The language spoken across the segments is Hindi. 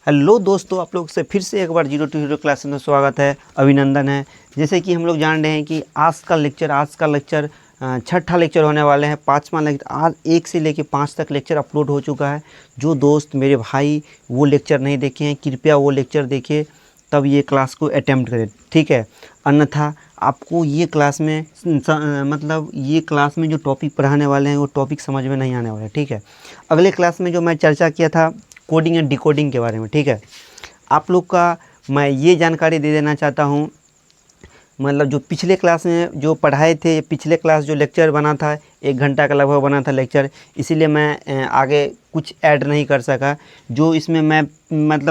हेलो दोस्तों, आप लोग से फिर से एक बार जीरो टू हीरो क्लास में स्वागत है, अभिनंदन है। जैसे कि हम लोग जान रहे हैं कि आज का लेक्चर छठा लेक्चर होने वाले हैं। पाँचवा लेक्चर आज 1 से लेकर 5 तक लेक्चर अपलोड हो चुका है। जो दोस्त मेरे भाई वो लेक्चर नहीं देखे हैं, कृपया वो लेक्चर देखें, तब ये क्लास को अटेम्प्ट करें, ठीक है। अन्यथा आपको ये क्लास में ये क्लास में जो टॉपिक पढ़ाने वाले हैं वो टॉपिक समझ में नहीं आने वाला, ठीक है। अगले क्लास में जो मैं चर्चा किया था कोडिंग एंड डिकोडिंग के बारे में, ठीक है। आप लोग का मैं ये जानकारी दे देना चाहता हूँ, मतलब जो पिछले क्लास में जो पढ़ाए थे, पिछले क्लास जो लेक्चर बना था 1 घंटा का लगभग बना था लेक्चर, इसीलिए मैं आगे कुछ ऐड नहीं कर सका। जो इसमें मैं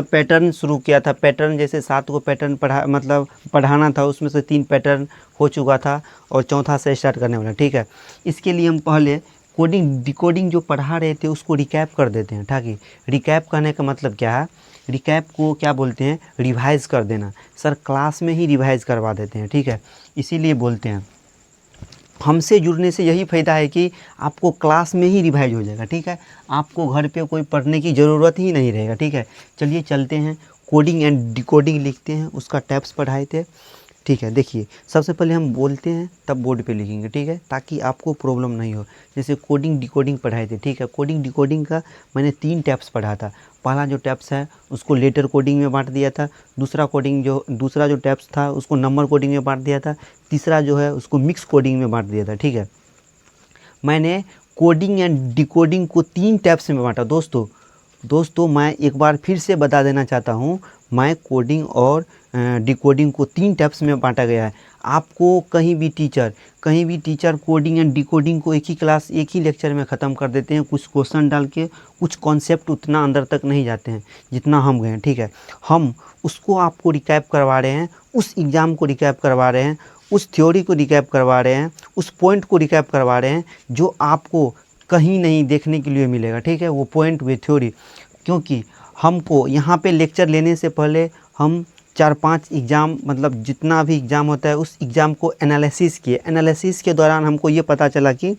पैटर्न शुरू किया था, पैटर्न जैसे 7 को पैटर्न पढ़ाना था, उसमें से 3 पैटर्न हो चुका था और चौथा से स्टार्ट करने वाला, ठीक है। इसके लिए हम पहले कोडिंग डिकोडिंग जो पढ़ा रहे थे उसको रिकैप कर देते हैं, ठीक है। रिकैप करने का मतलब क्या है, रिकैप को क्या बोलते हैं, रिवाइज़ कर देना। सर क्लास में ही रिवाइज़ करवा देते हैं, ठीक है, इसीलिए बोलते हैं। हमसे जुड़ने से यही फ़ायदा है कि आपको क्लास में ही रिवाइज हो जाएगा, ठीक है। आपको घर पे कोई पढ़ने की ज़रूरत ही नहीं रहेगा, ठीक है। चलिए चलते हैं, कोडिंग एंड डिकोडिंग लिखते हैं, उसका टैप्स पढ़ाए थे, ठीक है। देखिए सबसे पहले हम बोलते हैं तब बोर्ड पे लिखेंगे, ठीक है, ताकि आपको प्रॉब्लम नहीं हो। जैसे कोडिंग डिकोडिंग पढ़ाए थे, ठीक है। कोडिंग डिकोडिंग का मैंने 3 टैप्स पढ़ा था। पहला जो टैप्स है उसको लेटर कोडिंग में बांट दिया था। दूसरा जो टैप्स था उसको नंबर कोडिंग में बांट दिया था। तीसरा जो है उसको मिक्स कोडिंग में बांट दिया था, ठीक है। मैंने कोडिंग एंड डिकोडिंग को 3 टैप्स में बांटा। दोस्तों मैं एक बार फिर से बता देना चाहता हूँ, मैं कोडिंग और डिकोडिंग को 3 टैप्स में बांटा गया है। आपको कहीं भी टीचर कोडिंग एंड डिकोडिंग को एक ही लेक्चर में ख़त्म कर देते हैं, कुछ क्वेश्चन डाल के, कुछ कॉन्सेप्ट उतना अंदर तक नहीं जाते हैं जितना हम गए हैं, ठीक है। हम उसको आपको रिकैप करवा रहे हैं, उस एग्ज़ाम को रिकैप करवा रहे हैं, उस थ्योरी को रिकैप करवा रहे हैं, उस पॉइंट को रिकैप करवा रहे हैं जो आपको कहीं नहीं देखने के लिए मिलेगा, ठीक है। वो पॉइंट वे थ्योरी, क्योंकि हमको यहाँ पे लेक्चर लेने से पहले हम 4-5 एग्ज़ाम, जितना भी एग्ज़ाम होता है उस एग्ज़ाम को एनालिसिस किए। एनालिसिस के दौरान हमको ये पता चला कि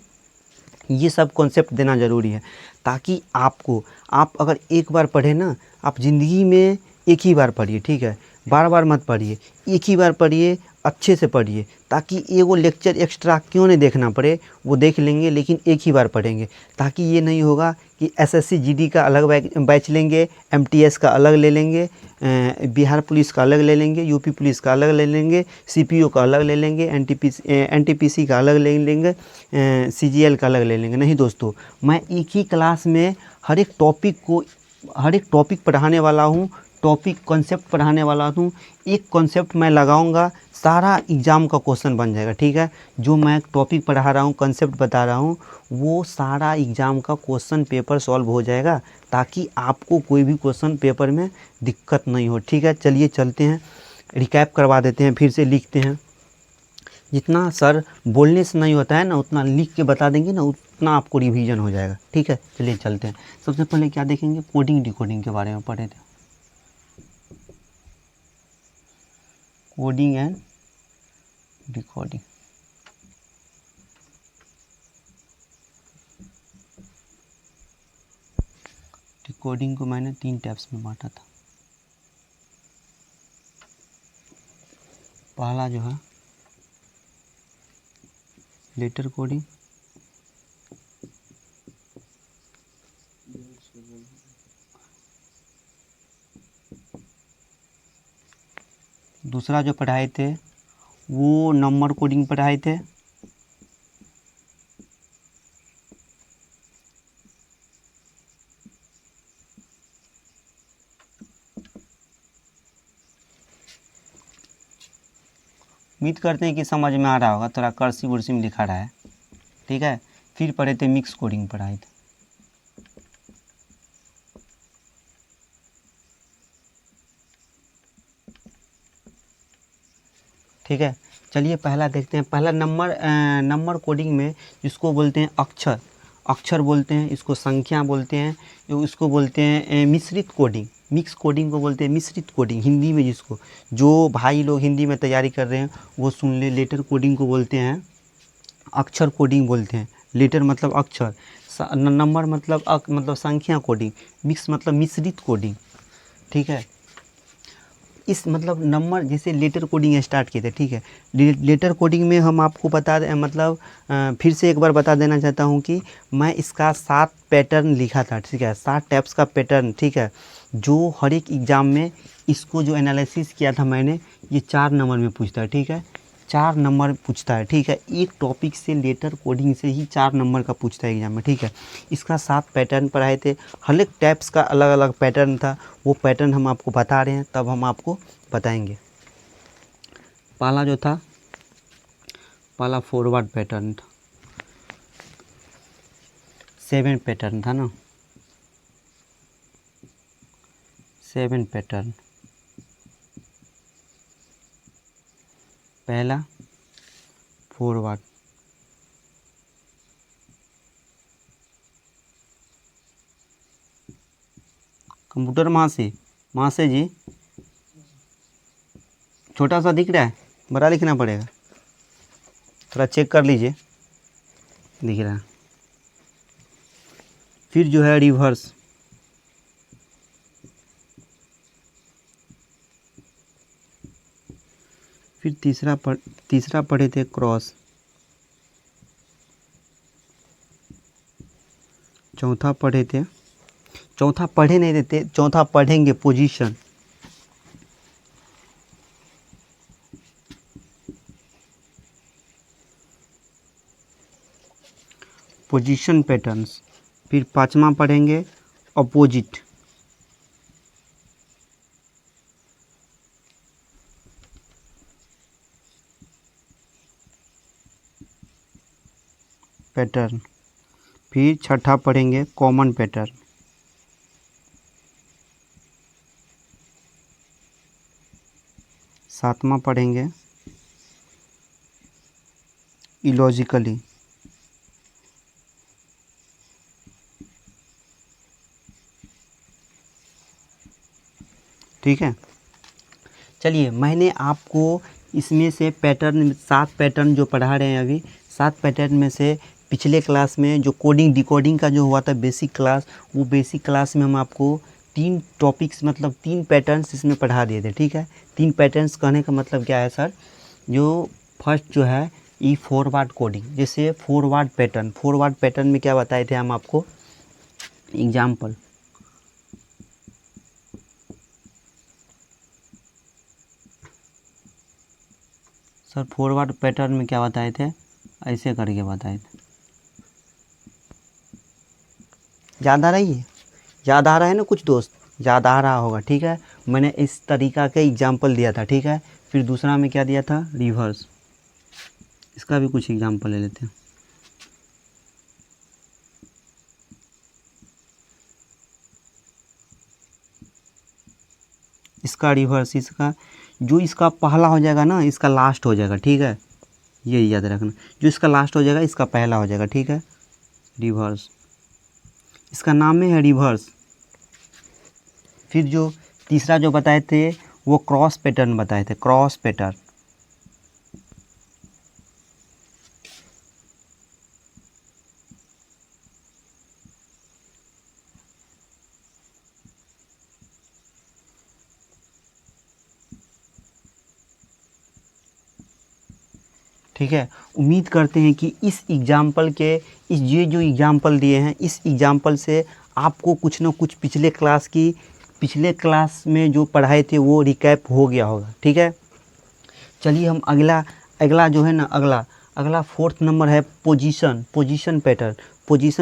ये सब कॉन्सेप्ट देना ज़रूरी है, ताकि आप अगर एक बार पढ़े ना, आप ज़िंदगी में एक ही बार पढ़िए, ठीक है। बार बार मत पढ़िए, एक ही बार पढ़िए, अच्छे से पढ़िए, ताकि ये वो लेक्चर एक्स्ट्रा क्यों नहीं देखना पड़े, वो देख लेंगे लेकिन एक ही बार पढ़ेंगे। ताकि ये नहीं होगा कि एसएससी जीडी का अलग बैच लेंगे, एमटीएस का अलग ले लेंगे, बिहार पुलिस का अलग ले लेंगे, यूपी पुलिस का अलग ले लेंगे, सीपीओ का अलग ले लेंगे, एनटीपीसी का अलग ले लेंगे, सीजीएल का अलग ले लेंगे। नहीं दोस्तों, मैं एक ही क्लास में हर एक टॉपिक पढ़ाने वाला हूँ, टॉपिक कॉन्सेप्ट पढ़ाने वाला हूँ। एक कॉन्सेप्ट मैं लगाऊंगा, सारा एग्ज़ाम का क्वेश्चन बन जाएगा, ठीक है। जो मैं टॉपिक पढ़ा रहा हूँ, कॉन्सेप्ट बता रहा हूँ, वो सारा एग्ज़ाम का क्वेश्चन पेपर सॉल्व हो जाएगा, ताकि आपको कोई भी क्वेश्चन पेपर में दिक्कत नहीं हो, ठीक है। चलिए चलते हैं, रिकैप करवा देते हैं, फिर से लिखते हैं। जितना सर बोलने से नहीं होता है ना, उतना लिख के बता देंगे ना, उतना आपको रिवीजन हो जाएगा, ठीक है। चलिए चलते हैं। सबसे पहले क्या देखेंगे, कोडिंग डिकोडिंग के बारे में पढ़े थे। कोडिंग एंड डिकोडिंग, डिकोडिंग को मैंने 3 टैप्स में बांटा था। पहला जो है लेटर कोडिंग, दूसरा जो पढ़ाए थे वो नंबर कोडिंग पढ़ाए थे, उम्मीद करते हैं कि समझ में आ रहा होगा, थोड़ा कर्सिव वर्सिव में लिखा रहा है, ठीक है। फिर पढ़े थे मिक्स कोडिंग पढ़ाए थे, ठीक है। चलिए पहला देखते हैं। पहला नंबर कोडिंग में जिसको बोलते हैं अक्षर बोलते हैं, इसको संख्या बोलते हैं, इसको बोलते हैं मिश्रित कोडिंग। मिक्स कोडिंग को बोलते हैं मिश्रित कोडिंग हिंदी में, जिसको जो भाई लोग हिंदी में तैयारी कर रहे हैं वो सुन ले। लेटर कोडिंग को बोलते हैं अक्षर कोडिंग बोलते हैं। लेटर मतलब अक्षर, नंबर मतलब संख्या कोडिंग, मिक्स मतलब मिश्रित कोडिंग, ठीक है। इस मतलब नंबर जैसे लेटर कोडिंग स्टार्ट किए थे, ठीक है। लेटर कोडिंग में हम आपको बता दें मतलब फिर से एक बार बता देना चाहता हूँ कि मैं इसका 7 पैटर्न लिखा था, ठीक है, 7 टाइप्स का पैटर्न, ठीक है, जो हर एक एग्ज़ाम में इसको जो एनालिसिस किया था मैंने, ये 4 नंबर में पूछता है, ठीक है, 4 नंबर पूछता है, ठीक है। एक टॉपिक से लेटर कोडिंग से ही 4 नंबर का पूछता है एग्जाम में, ठीक है। इसका 7 पैटर्न पढ़ाए थे, हर एक टाइप्स का अलग अलग पैटर्न था, वो पैटर्न हम आपको बता रहे हैं, तब हम आपको बताएंगे। पहला जो था, पहला फॉरवर्ड पैटर्न था, 7 पैटर्न था ना, 7 पैटर्न। पहला फॉरवर्ड, कंप्यूटर महाशय जी छोटा सा दिख रहा है, बड़ा लिखना पड़ेगा, थोड़ा चेक कर लीजिए, दिख रहा है। फिर जो है रिवर्स, फिर तीसरा पढ़े थे क्रॉस, चौथा पढ़े नहीं देते, चौथा पढ़ेंगे पोजीशन, पोजीशन पैटर्न्स। फिर पांचवा पढ़ेंगे अपोजिट, पैटर्न। फिर छठा पढ़ेंगे कॉमन पैटर्न। सातवां पढ़ेंगे इलॉजिकली। ठीक है, चलिए मैंने आपको इसमें से पैटर्न 7 पैटर्न जो पढ़ा रहे हैं अभी, 7 पैटर्न में से पिछले क्लास में जो कोडिंग डिकोडिंग का जो हुआ था बेसिक क्लास, वो बेसिक क्लास में हम आपको 3 टॉपिक्स मतलब 3 पैटर्न्स इसमें पढ़ा दिए थे, ठीक है। 3 पैटर्न्स कहने का मतलब क्या है सर, जो फर्स्ट जो है ई फॉरवर्ड कोडिंग, जैसे फॉरवर्ड पैटर्न में क्या बताए थे हम आपको, एग्जाम्पल, सर फॉरवर्ड पैटर्न में क्या बताए थे, ऐसे करके बताए थे, याद आ रही है, याद आ रहा है ना कुछ दोस्त, याद आ रहा होगा, ठीक है। मैंने इस तरीका का एग्जाम्पल दिया था, ठीक है। फिर दूसरा में क्या दिया था, रिवर्स, इसका भी कुछ एग्जाम्पल ले लेते हैं। इसका रिवर्स, इसका जो इसका पहला हो जाएगा ना, इसका लास्ट हो जाएगा, ठीक है, ये याद रखना, जो इसका लास्ट हो जाएगा इसका पहला हो जाएगा, ठीक है, रिवर्स, इसका नाम है रिवर्स। फिर जो तीसरा जो बताए थे वो क्रॉस पैटर्न बताए थे, क्रॉस पैटर्न। ठीक है, उम्मीद करते हैं कि इस एग्जाम्पल के, इस ये जो एग्जाम्पल दिए हैं, इस एग्जाम्पल से आपको कुछ ना कुछ पिछले क्लास में जो पढ़ाए थे वो रिकैप हो गया होगा, ठीक है। चलिए हम अगला जो है ना, अगला 4th नंबर है पोजीशन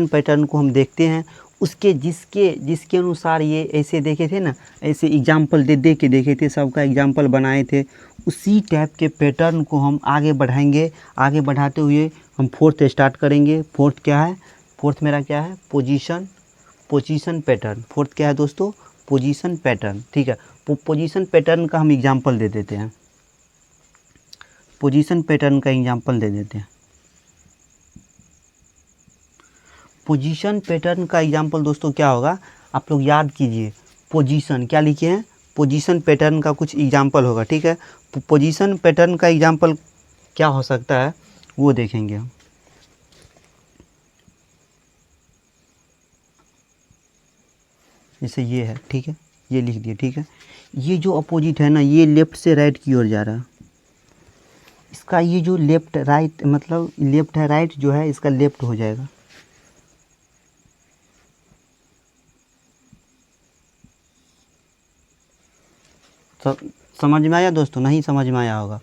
पैटर्न को हम देखते हैं। उसके जिसके अनुसार ये ऐसे देखे थे ना, ऐसे एग्जाम्पल दे के देखे थे, सबका एग्जाम्पल बनाए थे, उसी टाइप के पैटर्न को हम आगे बढ़ाएंगे। आगे बढ़ाते हुए हम 4th स्टार्ट करेंगे। 4th क्या है, 4th मेरा क्या है, पोजीशन पैटर्न। 4th क्या है दोस्तों, पोजीशन पैटर्न, ठीक है। पोजीशन पैटर्न का हम एग्जाम्पल दे देते हैं, पोजीशन पैटर्न का एग्जाम्पल दे देते हैं। पोजीशन पैटर्न का एग्जाम्पल दोस्तों क्या होगा, आप लोग याद कीजिए, पोजीशन क्या लिखे हैं, पोजीशन पैटर्न का कुछ एग्जाम्पल होगा, ठीक है। पोजीशन पैटर्न का एग्जाम्पल क्या हो सकता है वो देखेंगे हम। जैसे ये है, ठीक है, ये लिख दिए, ठीक है। ये जो अपोजिट है ना, ये लेफ़्ट से राइट की ओर जा रहा है। इसका ये जो लेफ़्ट राइट मतलब लेफ़्ट है, राइट जो है इसका लेफ़्ट हो जाएगा। समझ में आया दोस्तों? नहीं समझ में आया होगा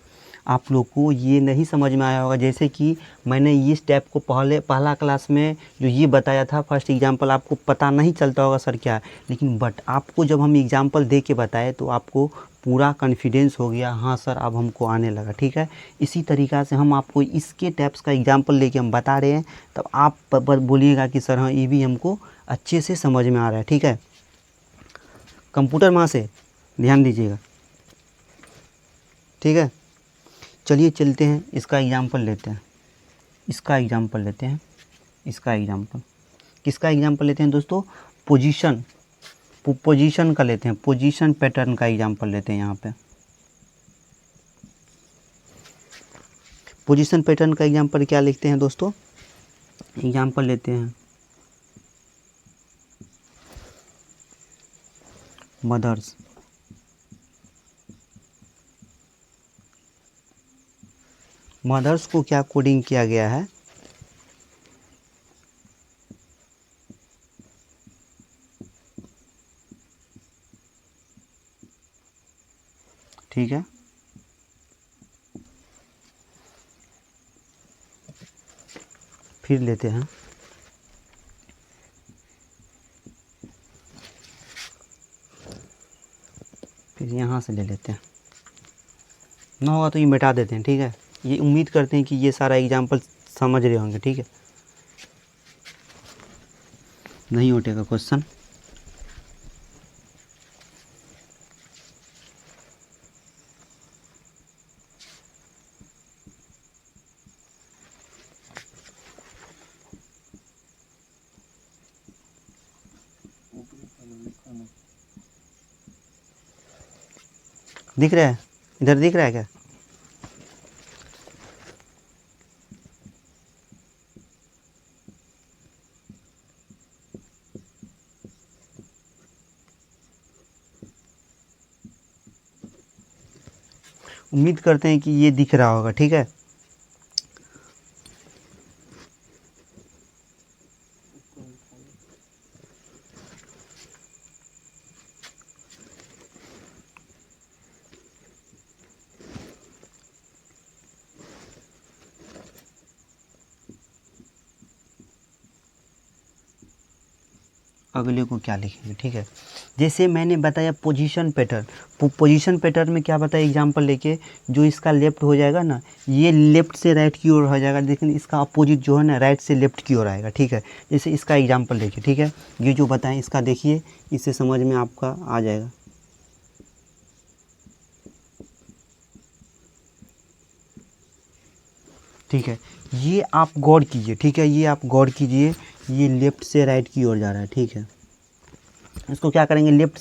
आप लोग को, ये नहीं समझ में आया होगा। जैसे कि मैंने इस स्टेप को पहला क्लास में जो ये बताया था फर्स्ट एग्जांपल, आपको पता नहीं चलता होगा सर क्या है, लेकिन बट आपको जब हम एग्जांपल दे के बताए तो आपको पूरा कॉन्फिडेंस हो गया, हाँ सर अब हमको आने लगा, ठीक है। इसी तरीक़ा से हम आपको इसके टाइप्स का एग्जाम्पल लेके हम बता रहे हैं, तब आप बोलिएगा कि सर हाँ ये भी हमको अच्छे से समझ में आ रहा है, ठीक है। कंप्यूटर वहाँ से ध्यान दीजिएगा, ठीक है। चलिए चलते हैं, इसका एग्जाम्पल लेते हैं, इसका एग्जाम्पल लेते हैं, इसका एग्जाम्पल किसका एग्जाम्पल लेते हैं दोस्तों? पोजीशन का लेते हैं, पोजीशन पैटर्न का एग्जाम्पल लेते हैं। यहाँ पे पोजीशन पैटर्न का एग्जाम्पल क्या लिखते हैं दोस्तों? एग्जाम्पल लेते हैं मदर्स, मदर्स को क्या कोडिंग किया गया है? ठीक है, फिर लेते हैं फिर यहाँ से ले लेते हैं, ना होगा तो ये मिटा देते हैं, ठीक है। ये उम्मीद करते हैं कि ये सारा एग्जाम्पल समझ रहे होंगे, ठीक है। नहीं उठेगा क्वेश्चन, दिख रहा है? इधर दिख रहा है क्या? उम्मीद करते हैं कि ये दिख रहा होगा, ठीक है। अगले को क्या लिखेंगे, ठीक है। जैसे मैंने बताया पोजीशन पैटर्न, पोजीशन पैटर्न में क्या बताया एग्जांपल लेके, जो इसका लेफ़्ट हो जाएगा ना, ये लेफ़्ट से राइट की ओर हो जाएगा, लेकिन इसका अपोजिट जो है ना राइट से लेफ़्ट की ओर आएगा, ठीक है। जैसे इसका एग्जांपल देखिए, ठीक है, ये जो बताएं इसका देखिए, इससे समझ में आपका आ जाएगा। ठीक है, ये आप गौर कीजिए, ठीक है, ये आप गौर कीजिए, ये लेफ़्ट से राइट की ओर जा रहा है, ठीक है। इसको क्या करेंगे, लेफ़्ट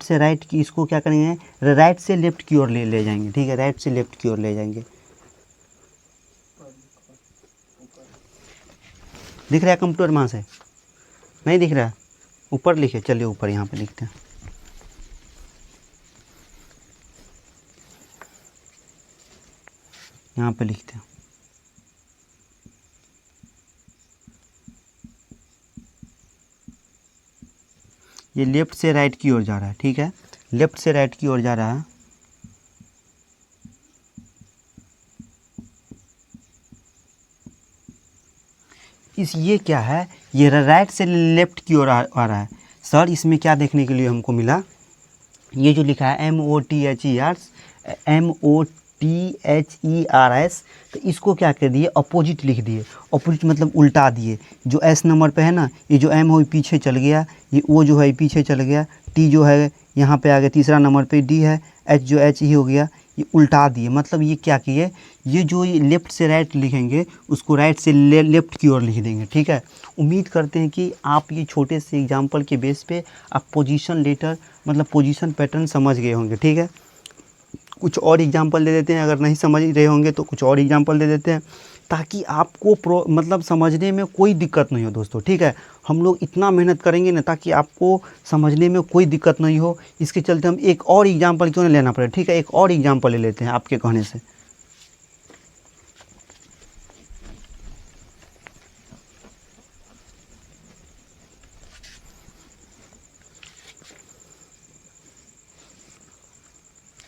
से राइट की, इसको क्या करेंगे, राइट से लेफ़्ट की ओर ले जाएंगे, ठीक है, राइट से लेफ़्ट की ओर ले जाएंगे। दिख रहा है कंप्यूटर वहाँ से? नहीं दिख रहा है? ऊपर लिखे, चलिए ऊपर यहाँ पे लिखते हैं। यहाँ पे लिखते हैं, ये लेफ़्ट से राइट की ओर जा रहा है, ठीक है, लेफ़्ट से राइट की ओर जा रहा है। ये क्या है, ये राइट से लेफ़्ट की ओर आ रहा है। सर इसमें क्या देखने के लिए हमको मिला, ये जो लिखा है MOTHERS, तो इसको क्या कर दिए, अपोजिट लिख दिए। अपोजिट मतलब उल्टा दिए। जो एस नंबर पे है ना, ये जो एम हो पीछे चल गया, ये ओ जो है पीछे चल गया, टी जो है यहाँ पे आ गया तीसरा नंबर पे, डी है, एच जो एच ही हो गया, ये उल्टा दिए। मतलब ये क्या किए, ये जो ये लेफ़्ट से राइट लिखेंगे उसको राइट से लेफ़्ट की ओर लिख देंगे, ठीक है। उम्मीद करते हैं कि आप ये छोटे से एग्जाम्पल के बेस पे आप पोजीशन लेटर मतलब पोजीशन पैटर्न समझ गए होंगे, ठीक है। कुछ और एग्जाम्पल दे देते हैं, अगर नहीं समझ रहे होंगे तो कुछ और एग्जाम्पल दे देते हैं, ताकि आपको मतलब समझने में कोई दिक्कत नहीं हो दोस्तों, ठीक है। हम लोग इतना मेहनत करेंगे ना ताकि आपको समझने में कोई दिक्कत नहीं हो। इसके चलते हम एक और एग्जाम्पल क्यों नहीं लेना पड़े, ठीक है, एक और एग्जाम्पल ले लेते हैं आपके कहने से।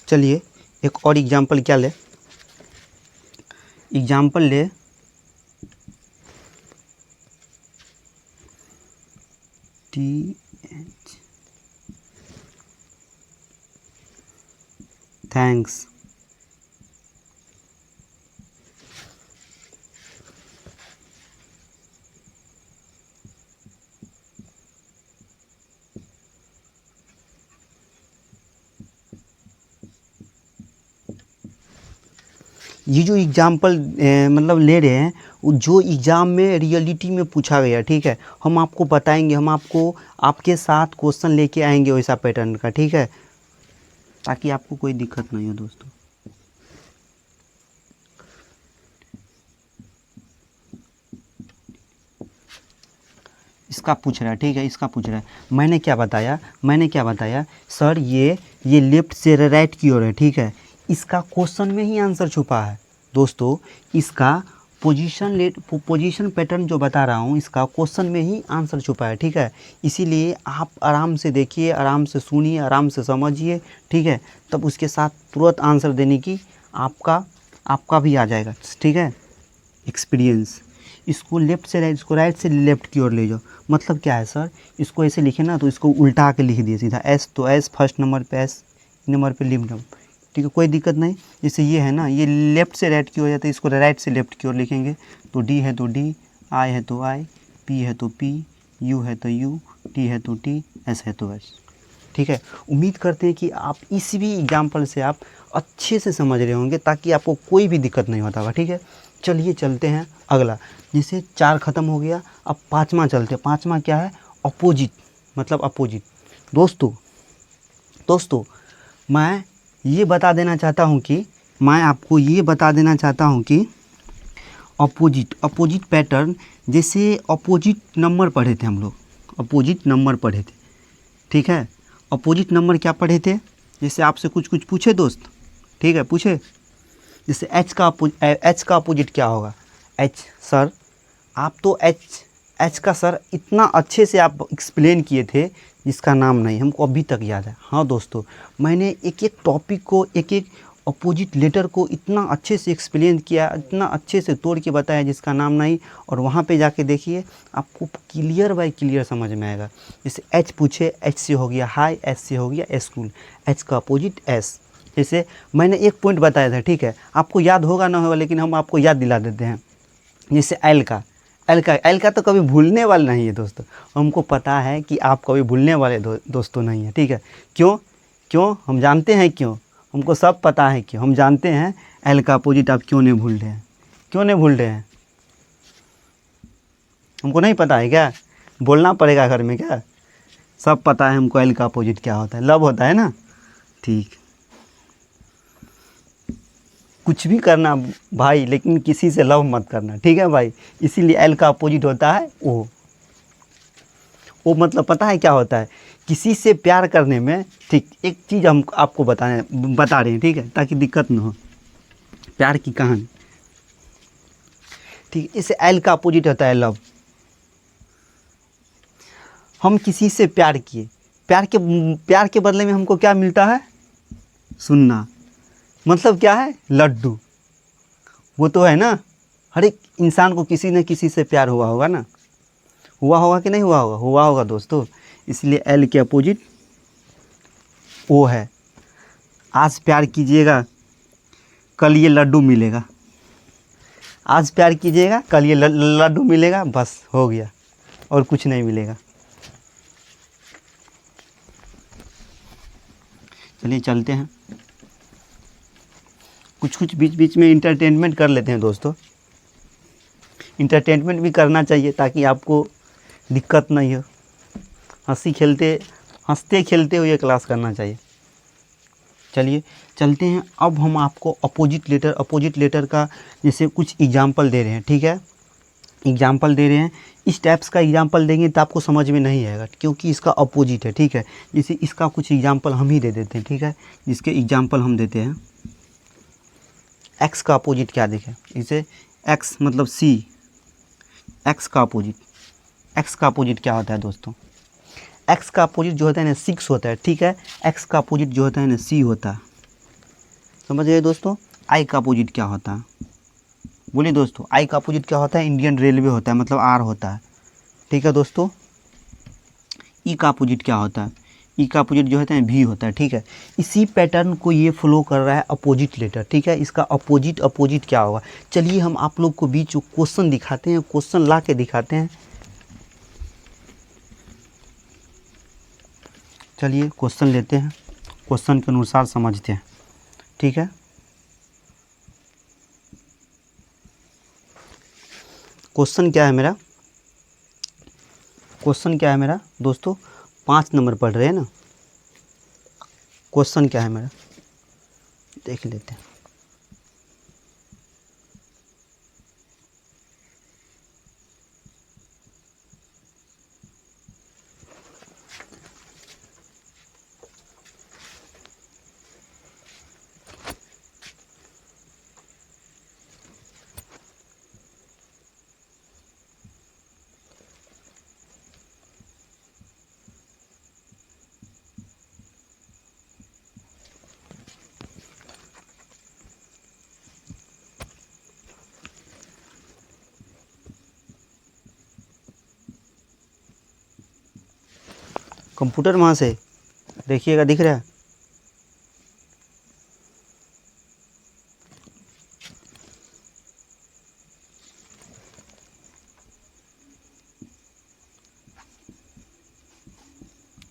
चलिए एक और एग्जाम्पल क्या ले, एग्जाम्पल ले टी एच थैंक्स। ये जो एग्जाम्पल मतलब ले रहे हैं वो जो एग्ज़ाम में रियलिटी में पूछा गया, ठीक है, हम आपको बताएंगे, हम आपको आपके साथ क्वेश्चन लेके आएंगे वैसा पैटर्न का, ठीक है, ताकि आपको कोई दिक्कत नहीं हो दोस्तों। इसका पूछ रहा है, ठीक है, इसका पूछ रहा है। मैंने क्या बताया सर, ये लेफ्ट से राइट की ओर है, ठीक है, इसका क्वेश्चन में ही आंसर छुपा है दोस्तों। इसका पोजीशन पैटर्न जो बता रहा हूँ इसका क्वेश्चन में ही आंसर छुपा है, ठीक है। इसीलिए आप आराम से देखिए, आराम से सुनिए, आराम से समझिए, ठीक है, तब उसके साथ तुरंत आंसर देने की आपका भी आ जाएगा, ठीक है, एक्सपीरियंस। इसको लेफ़्ट से राइट, इसको राइट से लेफ़्ट की ओर ले जाओ। मतलब क्या है सर, इसको ऐसे लिखे ना तो इसको उल्टा के लिख दिए सीधा, एस तो एस फर्स्ट नंबर पे, एस नंबर पे लिख दो, ठीक है, कोई दिक्कत नहीं। जैसे ये है ना, ये लेफ़्ट से राइट की ओर जाता है, इसको राइट से लेफ़्ट की ओर लिखेंगे तो डी है तो डी, आई है तो आई, पी है तो पी, यू है तो यू, टी है तो टी, एस है तो एस, ठीक है। उम्मीद करते हैं कि आप इस भी एग्जाम्पल से आप अच्छे से समझ रहे होंगे ताकि आपको कोई भी दिक्कत नहीं होता होगा, ठीक है। चलिए चलते हैं अगला। जैसे 4 ख़त्म हो गया, अब 5वां चलते हैं। 5वां क्या है, अपोजिट, मतलब अपोजिट। दोस्तों मैं ये बता देना चाहता हूँ कि अपोजिट पैटर्न, जैसे अपोजिट नंबर पढ़े थे हम लोग, अपोजिट नंबर पढ़े थे, ठीक है। अपोजिट नंबर क्या पढ़े थे, जैसे आपसे कुछ पूछे दोस्त, ठीक है, पूछे जैसे एच का अपोजिट क्या होगा, एच। सर आप तो एच का सर इतना अच्छे से आप एक्सप्लेन किए थे जिसका नाम नहीं हमको अभी तक याद है। हाँ दोस्तों, मैंने एक एक टॉपिक को, एक एक अपोजिट लेटर को इतना अच्छे से एक्सप्लेन किया, इतना अच्छे से तोड़ के बताया जिसका नाम नहीं, और वहाँ पे जाके देखिए आपको क्लियर बाय क्लियर समझ में आएगा। जैसे एच पूछे, एच से हो गया हाई, एस से हो गया स्कूल, एच का अपोजिट एस। जैसे मैंने एक पॉइंट बताया था, ठीक है, आपको याद होगा ना होगा लेकिन हम आपको याद दिला देते हैं। जैसे एल का तो कभी भूलने वाला नहीं है दोस्तों, हमको पता है कि आप कभी भूलने वाले दोस्तों नहीं है, ठीक है। क्यों हम जानते हैं, क्यों, हमको सब पता है, क्यों हम जानते हैं। एल का अपोजिट आप क्यों नहीं भूल रहे हैं, हमको नहीं पता है क्या, बोलना पड़ेगा घर में क्या, सब पता है हमको। एल का अपोजिट क्या होता है, लव होता है ना, ठीक। कुछ भी करना भाई, लेकिन किसी से लव मत करना, ठीक है भाई। इसीलिए एल का अपोजिट होता है ओ मतलब पता है क्या होता है, किसी से प्यार करने में, ठीक, एक चीज़ हम आपको बता रहे हैं, ठीक है, ताकि दिक्कत ना हो, प्यार की कहानी, ठीक। इसे एल का अपोजिट होता है लव। हम किसी से प्यार किए, प्यार के बदले में हमको क्या मिलता है, सुनना, मतलब क्या है, लड्डू। वो तो है ना, हर एक इंसान को किसी न किसी से प्यार हुआ होगा ना, हुआ होगा कि नहीं हुआ होगा दोस्तों। इसलिए एल के अपोजिट ओ है। आज प्यार कीजिएगा, कल ये लड्डू मिलेगा, आज प्यार कीजिएगा, कल ये लड्डू मिलेगा, बस हो गया, और कुछ नहीं मिलेगा। चलिए चलते हैं, कुछ बीच में इंटरटेनमेंट कर लेते हैं दोस्तों। इंटरटेनमेंट भी करना चाहिए ताकि आपको दिक्कत नहीं हो, हंसते खेलते हुए क्लास करना चाहिए। चलिए चलते हैं, अब हम आपको अपोजिट लेटर का जैसे कुछ एग्जाम्पल दे रहे हैं, ठीक है। एग्जाम्पल दे रहे हैं, इस टाइप्स का एग्जाम्पल देंगे तो आपको समझ में नहीं आएगा क्योंकि इसका अपोजिट है, ठीक है। जैसे इसका कुछ एग्जाम्पल हम ही दे देते हैं, ठीक है। जिसके एग्जाम्पल हम देते हैं, एक्स का अपोजिट क्या देखें, इसे एक्स मतलब सी, एक्स का अपोजिट, एक्स का अपोजिट क्या होता है दोस्तों, एक्स का अपोजिट जो होता है ना 6 होता है, ठीक है। एक्स का अपोजिट जो होता है ना सी होता है, समझ गए दोस्तों। आई का अपोजिट क्या होता है, बोलिए दोस्तों, आई का अपोजिट क्या होता है, इंडियन रेलवे होता है, मतलब आर होता है, ठीक है दोस्तों। ई का अपोजिट क्या होता है, ई का अपोजिट जो होता है भी होता है, ठीक है। इसी पैटर्न को ये फॉलो कर रहा है अपोजिट लेटर, ठीक है। इसका अपोजिट अपोजिट क्या होगा, चलिए हम आप लोग को बीच क्वेश्चन दिखाते हैं, क्वेश्चन ला के दिखाते हैं। चलिए क्वेश्चन लेते हैं, क्वेश्चन के अनुसार समझते हैं, ठीक है। क्वेश्चन क्या है मेरा, क्वेश्चन क्या है मेरा दोस्तों, 5 नंबर पढ़ रहे हैं ना। क्वेश्चन क्या है मेरा, देख लेते हैं। कंप्यूटर वहाँ से देखिएगा, दिख रहा है।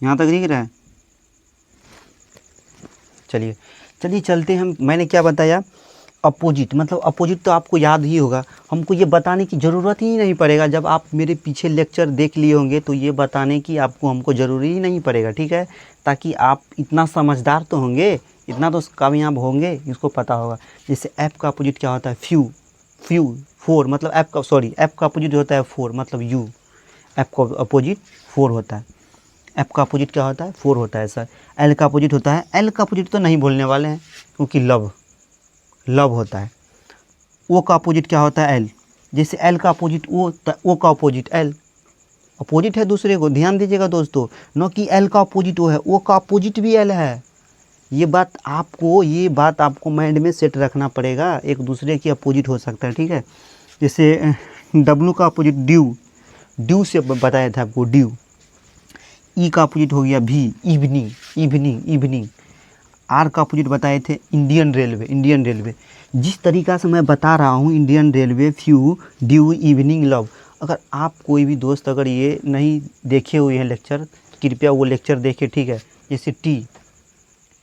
यहाँ तक दिख रहा है। चलिए चलिए चलते हैं हम, मैंने क्या बताया, अपोजिट, मतलब अपोजिट तो आपको याद ही होगा, हमको ये बताने की ज़रूरत ही नहीं पड़ेगा। जब आप मेरे पीछे लेक्चर देख लिए होंगे तो ये बताने की आपको हमको ज़रूरी ही नहीं पड़ेगा, ठीक है। ताकि आप इतना समझदार तो होंगे, इतना तो कामयाब होंगे, इसको पता होगा। जैसे ऐप का अपोजिट क्या होता है, फ्यू, फ्यू 4 मतलब ऐप का, सॉरी ऐप का अपोजिट होता है 4 मतलब यू, ऐप का अपोजिट 4 होता है। ऐप का अपोजिट क्या होता है, 4 होता है सर। एल का अपोजिट होता है, एल का अपोजिट तो नहीं बोलने वाले हैं क्योंकि लव, लव होता है। ओ का अपोजिट क्या होता है, एल। जैसे एल का अपोजिट ओ का अपोजिट एल, अपोजिट है दूसरे को, ध्यान दीजिएगा दोस्तों, न कि एल का अपोजिट ओ है, ओ का अपोजिट भी एल है। ये बात आपको माइंड में सेट रखना पड़ेगा, एक दूसरे की अपोजिट हो सकता है, ठीक है। जैसे डब्लू का अपोजिट ड्यू, ड्यू से बताया था आपको ड्यू। ई का अपोजिट हो गया भी, इवनिंग, इवनिंग, इवनिंग। आर का अपोजिट बताए थे इंडियन रेलवे, इंडियन रेलवे। जिस तरीक़ा से मैं बता रहा हूँ, Indian railway, few, due, evening, love. अगर आप कोई भी दोस्त अगर ये नहीं देखे हुए हैं लेक्चर, कृपया वो लेक्चर देखें, ठीक है। जैसे टी,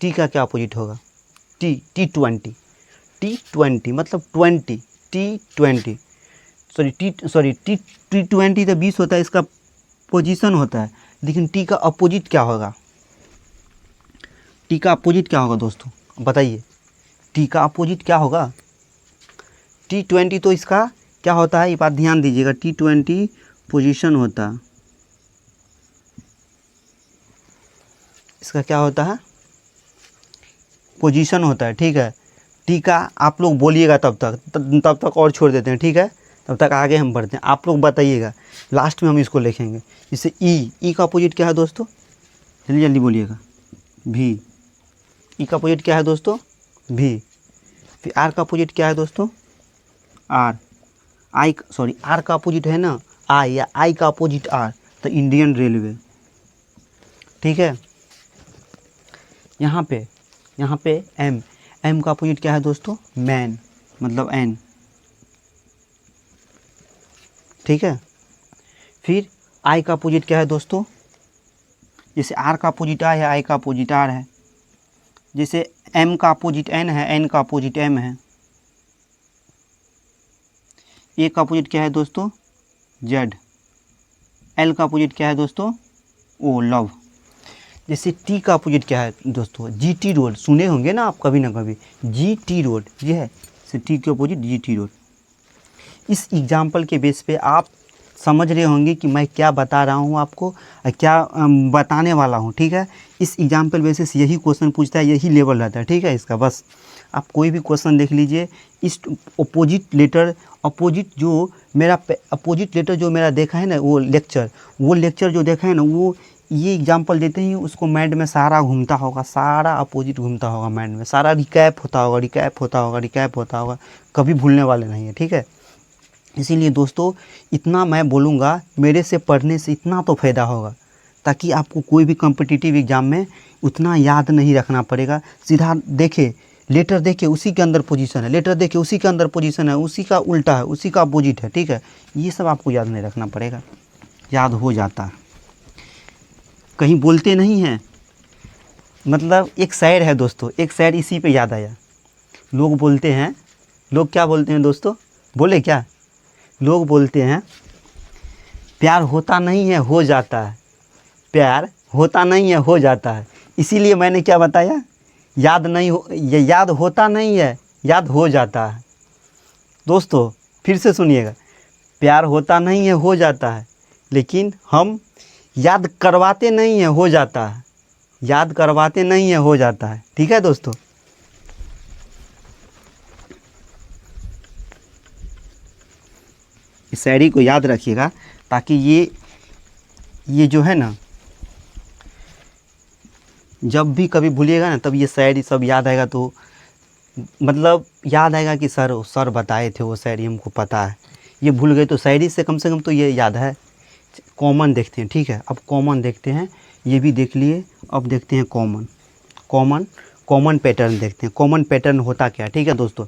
टी का क्या अपोजिट होगा, T20, T20 मतलब 20, T20, सॉरी T20 तो 20 होता है, इसका पोजीशन होता है। लेकिन टी का अपोजिट क्या होगा, टी का अपोजिट क्या होगा दोस्तों, बताइए। टी का अपोजिट क्या होगा, T20 तो इसका क्या होता है, ये बात ध्यान दीजिएगा, T20 पोजीशन होता है, इसका क्या होता है, पोजीशन होता है, ठीक है। टी का आप लोग बोलिएगा तब तक और छोड़ देते हैं, ठीक है। तब तक आगे हम बढ़ते हैं, आप लोग बताइएगा, लास्ट में हम इसको लिखेंगे। जैसे ई का अपोजिट क्या है दोस्तों, जल्दी जल्दी बोलिएगा, भी। ई का अपोजिट क्या है दोस्तों, भी। फिर आर का अपोजिट क्या है दोस्तों, आर। आर का अपोजिट है ना आई, या आई का अपोजिट आर, तो इंडियन रेलवे, ठीक है। यहाँ पे एम का अपोजिट क्या है दोस्तों, मैन मतलब एन, ठीक है। फिर आई का अपोजिट क्या है दोस्तों, जैसे आर का अपोजिट आई है, आई का अपोजिट आर है। जैसे एम का अपोजिट एन है, एन का अपोजिट एम है। ए का अपोजिट क्या है दोस्तों, जेड। एल का अपोजिट क्या है दोस्तों, ओ, लव। जैसे टी का अपोजिट क्या है दोस्तों, जीटी रोड, सुने होंगे ना आप कभी ना कभी, जीटी रोड, ये है। जैसे टी के अपोजिट जीटी रोड। इस एग्जाम्पल के बेस पे आप समझ रहे होंगे कि मैं क्या बता रहा हूँ आपको, क्या बताने वाला हूँ, ठीक है। इस एग्जाम्पल बेसिस यही क्वेश्चन पूछता है, यही लेवल रहता है, ठीक है इसका। बस आप कोई भी क्वेश्चन देख लीजिए, इस अपोजिट लेटर, अपोजिट लेटर जो मेरा देखा है ना, वो लेक्चर जो देखा है ना, वो ये एग्जाम्पल देते ही उसको माइंड में सारा घूमता होगा, सारा अपोजिट घूमता होगा माइंड में, सारा रिकैप होता होगा, कभी भूलने वाले नहीं है, ठीक है। इसीलिए दोस्तों इतना मैं बोलूँगा, मेरे से पढ़ने से इतना तो फ़ायदा होगा, ताकि आपको कोई भी कॉम्पिटिटिव एग्ज़ाम में उतना याद नहीं रखना पड़ेगा। सीधा देखे, लेटर देखे उसी के अंदर पोजीशन है, लेटर देखे उसी के अंदर पोजीशन है, उसी का उल्टा है, उसी का अपोजिट है, ठीक है। ये सब आपको याद नहीं रखना पड़ेगा, याद हो जाता है। कहीं बोलते नहीं हैं, मतलब एक शायर है दोस्तों, एक शायर इसी पे याद आया। लोग बोलते हैं, लोग क्या बोलते हैं दोस्तों, बोले क्या? लोग बोलते हैं प्यार होता नहीं है, हो जाता है, प्यार होता नहीं है, हो जाता है। इसीलिए मैंने क्या बताया, याद नहीं हो, ये याद होता नहीं है, याद हो जाता है। दोस्तों फिर से सुनिएगा, प्यार होता नहीं है, हो जाता है, लेकिन हम याद करवाते नहीं है, हो जाता है, याद करवाते नहीं है, हो जाता है, ठीक है दोस्तों। इस शायरी को याद रखिएगा, ताकि ये जो है ना, जब भी कभी भूलिएगा ना, तब ये शायरी सब याद आएगा, तो मतलब याद आएगा कि सर बताए थे वो शायरी, हमको पता है। ये भूल गए तो शायरी से कम तो ये याद है। कॉमन देखते हैं, ठीक है। अब कॉमन देखते हैं, ये भी देख लिए। अब देखते हैं कॉमन पैटर्न देखते हैं। कॉमन पैटर्न होता क्या है, ठीक है दोस्तों।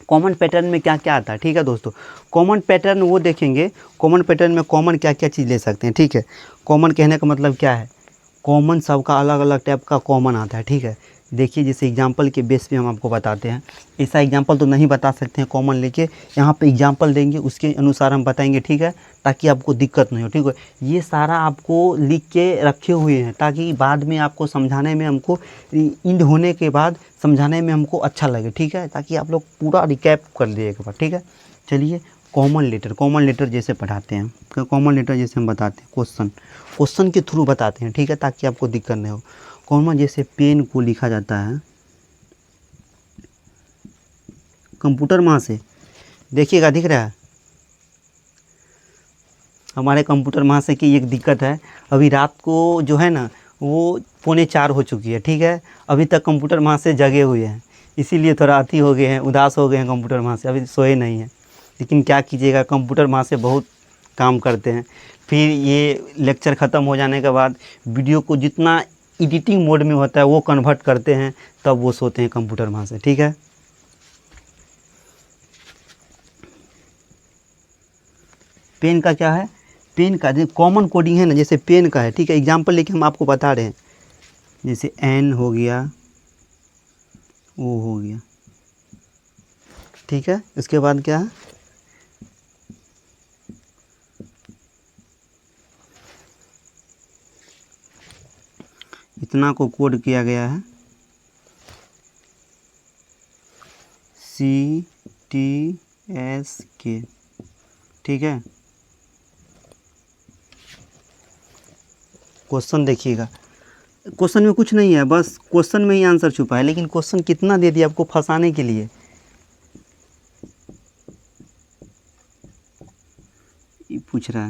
कॉमन पैटर्न में क्या क्या आता है, ठीक है दोस्तों। कॉमन पैटर्न वो देखेंगे, कॉमन पैटर्न में कॉमन क्या क्या चीज़ ले सकते हैं, ठीक है। कॉमन कहने का मतलब क्या है, कॉमन सबका अलग अलग टाइप का कॉमन आता है, ठीक है। देखिए जैसे एग्जांपल के बेस पे हम आपको बताते हैं, ऐसा एग्जांपल तो नहीं बता सकते हैं कॉमन लेके, यहाँ पे एग्जांपल देंगे, उसके अनुसार हम बताएंगे, ठीक है, ताकि आपको दिक्कत नहीं हो, ठीक है। ये सारा आपको लिख के रखे हुए हैं, ताकि बाद में आपको समझाने में, हमको इंड होने के बाद समझाने में हमको अच्छा लगे, ठीक है, ताकि आप लोग पूरा रिकैप कर लिए एक बार, ठीक है। चलिए कॉमन लेटर जैसे पढ़ाते हैं, कॉमन लेटर जैसे हम बताते हैं, क्वेश्चन के थ्रू बताते हैं, ठीक है, ताकि आपको दिक्कत नहीं हो। कॉमन जैसे पेन को लिखा जाता है कंप्यूटर माँ से, देखिएगा दिख रहा है हमारे कंप्यूटर माँ से की एक दिक्कत है। अभी रात को जो है ना, वो 3:45 हो चुकी है, ठीक है, अभी तक कंप्यूटर माँ से जगे हुए हैं, इसीलिए थोड़ा अति हो गए हैं, उदास हो गए हैं कंप्यूटर माँ से, अभी सोए नहीं हैं। लेकिन क्या कीजिएगा, कंप्यूटर माँ से बहुत काम करते हैं। फिर ये लेक्चर ख़त्म हो जाने के बाद वीडियो को जितना एडिटिंग मोड में होता है वो कन्वर्ट करते हैं, तब वो सोते हैं कंप्यूटर माँ से, ठीक है। पेन का क्या है, पेन का कॉमन कोडिंग है ना, जैसे पेन का है, ठीक है। एग्जांपल लेके हम आपको बता रहे हैं, जैसे एन हो गया, ओ हो गया, ठीक है। इसके बाद क्या है, इतना को कोड किया गया है CTSK, ठीक है। क्वेश्चन देखिएगा, क्वेश्चन में कुछ नहीं है, बस क्वेश्चन में ही आंसर छुपा है, लेकिन क्वेश्चन कितना दे दिया आपको फंसाने के लिए। ये पूछ रहा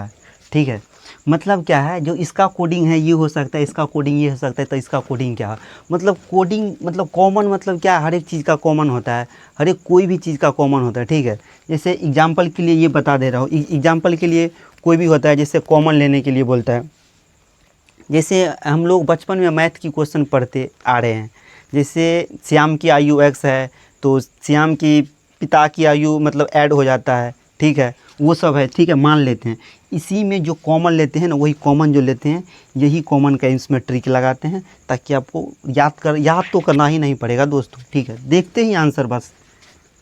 है, ठीक है। मतलब क्या है, जो इसका कोडिंग है ये हो सकता है, इसका कोडिंग ये हो सकता है, तो इसका कोडिंग क्या है, मतलब कोडिंग मतलब कॉमन मतलब क्या है, हर एक चीज़ का कॉमन होता है, हर एक कोई भी चीज़ का कॉमन होता है, ठीक है। जैसे एग्जांपल के लिए ये बता दे रहा हूँ, एग्जांपल के लिए कोई भी होता है, जैसे कॉमन लेने के लिए बोलता है। जैसे हम लोग बचपन में मैथ की क्वेश्चन पढ़ते आ रहे हैं, जैसे श्याम की आयु x है, तो श्याम की पिता की आयु मतलब ऐड हो जाता है, ठीक है, वो सब है, ठीक है, मान लेते हैं। इसी में जो कॉमन लेते हैं ना, वही कॉमन जो लेते हैं, यही कॉमन का इसमें ट्रिक लगाते हैं, ताकि आपको याद तो करना ही नहीं पड़ेगा दोस्तों, ठीक है। देखते ही आंसर बस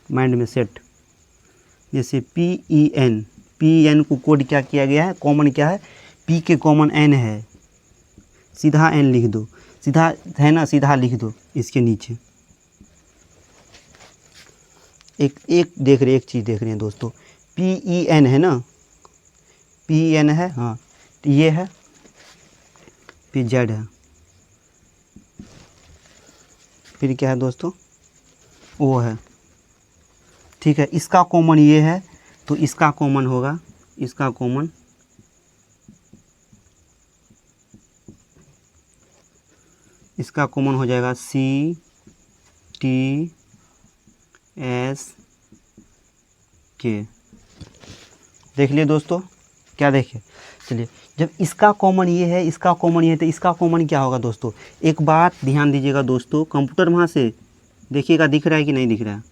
माइंड में सेट। जैसे PEN को कोड क्या किया गया है, कॉमन क्या है, P के कॉमन N है, सीधा N लिख दो, सीधा है ना, सीधा लिख दो इसके नीचे। एक चीज़ देख रहे हैं दोस्तों, PEN है ना, PEN है, हाँ, तो ये है, फिर Z है, फिर क्या है दोस्तों, O है, ठीक है। इसका कॉमन ये है, तो इसका कॉमन होगा, इसका कॉमन हो जाएगा CTSK। देख लिए दोस्तों, क्या देखे, चलिए, जब इसका कॉमन ये है, इसका कॉमन ये है, तो इसका कॉमन क्या होगा दोस्तों। एक बात ध्यान दीजिएगा दोस्तों, कंप्यूटर वहाँ से देखिएगा, दिख रहा है कि नहीं दिख रहा है,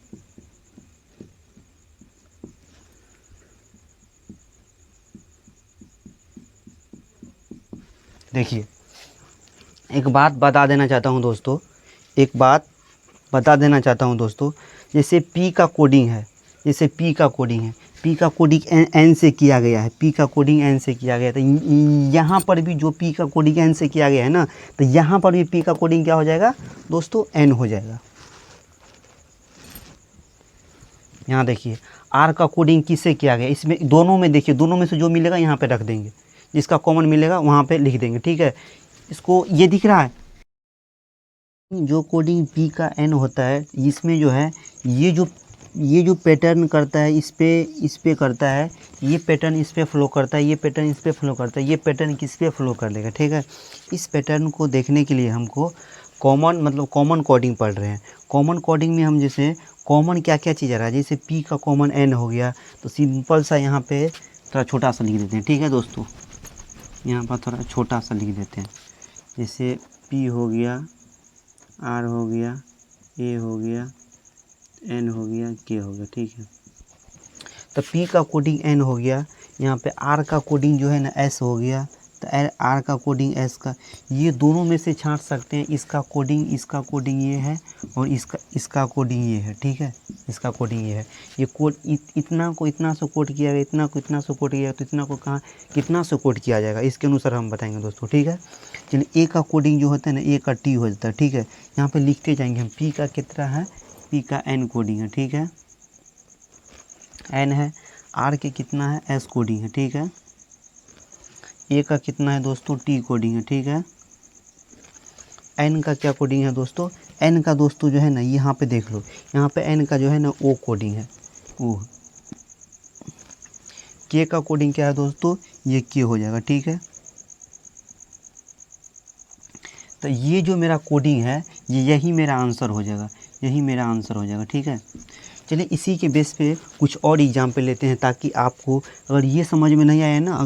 देखिए, एक बात बता देना चाहता हूँ दोस्तों, जैसे P का कोडिंग है, P का कोडिंग N से किया गया है, तो यहाँ पर भी जो P का कोडिंग N से किया गया है ना, तो यहाँ पर भी P का कोडिंग क्या हो जाएगा दोस्तों, N हो जाएगा। यहाँ देखिए, R का कोडिंग किससे किया गया, इसमें दोनों में देखिए, दोनों में से जो मिलेगा यहाँ पे रख देंगे, जिसका कॉमन मिलेगा वहाँ पे लिख देंगे, ठीक है। इसको ये दिख रहा है, जो कोडिंग P का N होता है, इसमें जो है ये जो पैटर्न करता है, इस पे करता है, ये पैटर्न इस पे फ्लो करता है, ये पैटर्न इस पे फ्लो करता है, ये पैटर्न किस पे फ्लो कर देगा, ठीक है। इस पैटर्न को देखने के लिए हमको कॉमन कोडिंग पढ़ रहे हैं। कॉमन कोडिंग में हम जैसे कॉमन क्या क्या चीज़ आ रहा है, जैसे P का कॉमन N हो गया, तो सिंपल सा यहाँ पे थोड़ा छोटा सा लिख देते हैं, ठीक है दोस्तों, यहाँ पर थोड़ा छोटा सा लिख देते हैं, जैसे P हो गया, R हो गया, A हो गया, N हो गया, K हो गया, ठीक है। तो P का कोडिंग N हो गया, यहाँ पे R का कोडिंग जो है ना S हो गया, तो R का कोडिंग S का, ये दोनों में से छांट सकते हैं, इसका कोडिंग ये है, और इसका कोडिंग ये है, ठीक है, इसका कोडिंग ये है। ये कोड इतना को इतना से कोड किया गया, इतना को इतना से कोड किया गया, तो इतना को कहाँ कितना से कोड किया जाएगा, इसके अनुसार हम बताएंगे दोस्तों, ठीक है। चलिए, A का कोडिंग जो होता है ना, A का T हो जाता है, ठीक है। यहाँ पे लिखते जाएंगे हम, P का कितना है, P का N कोडिंग है, ठीक है, N है। R के कितना है, S कोडिंग है, ठीक है। A का कितना है दोस्तों, T कोडिंग है, ठीक है। N का क्या कोडिंग है दोस्तों, N का दोस्तों जो है ना, यहाँ पे देख लो, यहाँ पे N का जो है ना O कोडिंग है, O। K का कोडिंग क्या है दोस्तों, ये K हो जाएगा, ठीक है। तो ये जो मेरा कोडिंग है, यही मेरा आंसर हो जाएगा, ठीक है। चलिए, इसी के बेस पे कुछ और एग्जाम्पल लेते हैं, ताकि आपको अगर ये समझ में नहीं आया ना,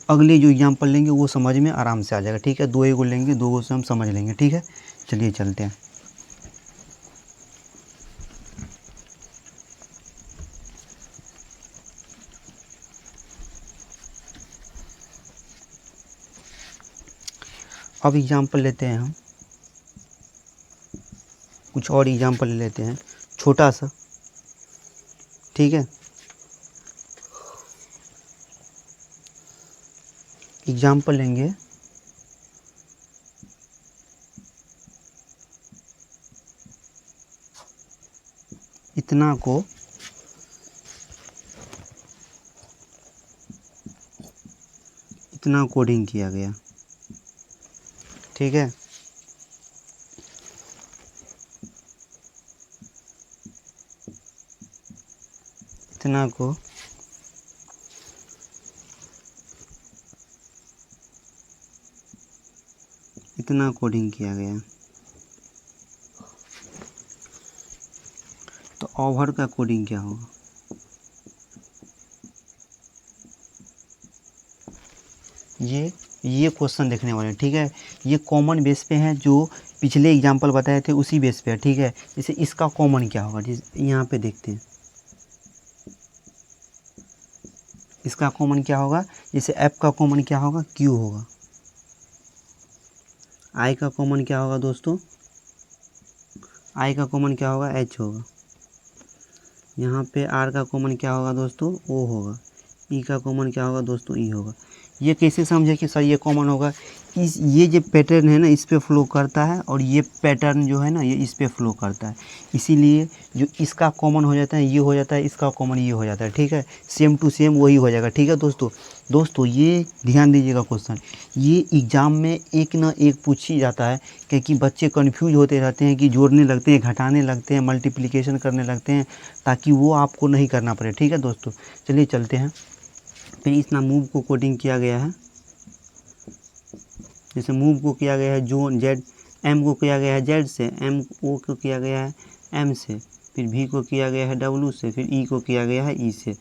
अगले जो एग्जाम्पल लेंगे वो समझ में आराम से आ जाएगा, ठीक है। 2 गो लेंगे, 2 गो से हम समझ लेंगे, ठीक है। चलिए चलते हैं। अब एग्जाम्पल लेते हैं हम, कुछ और एग्जाम्पल लेते हैं, छोटा सा, ठीक है। एग्जाम्पल लेंगे, इतना कोडिंग किया गया, ठीक है। इतना कोडिंग किया गया, तो ओवर का कोडिंग क्या होगा, ये क्वेश्चन देखने वाले हैं, ठीक है। ये कॉमन बेस पे है, जो पिछले एग्जाम्पल बताए थे उसी बेस पे है, ठीक है। जैसे इसका कॉमन क्या होगा, जैसे यहाँ पे देखते हैं, इसका कॉमन क्या होगा, जैसे F का कॉमन क्या होगा, Q होगा। I का कॉमन क्या होगा दोस्तों, I का कॉमन क्या होगा, H होगा। यहाँ पे R का कॉमन क्या होगा दोस्तों, O होगा। E का कॉमन क्या होगा दोस्तों, E होगा। ये कैसे समझे कि सर ये कॉमन होगा, इस ये जो पैटर्न है ना इस पे फ्लो करता है और ये पैटर्न जो है ना ये इस पे फ्लो करता है, इसीलिए जो इसका कॉमन हो जाता है ये हो जाता है, इसका कॉमन ये हो जाता है, ठीक है, सेम टू सेम वही हो जाएगा, ठीक है दोस्तों ये ध्यान दीजिएगा क्वेश्चन, ये एग्ज़ाम में एक ना एक पूछ ही जाता है, क्योंकि बच्चे कन्फ्यूज होते रहते हैं कि जोड़ने लगते हैं, घटाने लगते हैं, मल्टीप्लिकेशन करने लगते हैं, ताकि वो आपको नहीं करना पड़े, ठीक है दोस्तों। चलिए चलते हैं, फिर इस ना मूव को कोडिंग किया गया है, जैसे मूव को किया गया है जोन जेड, एम को किया गया है जेड से, एम ओ को किया गया है एम से, फिर भी को किया गया है डब्लू से, फिर ई को किया गया है ई से।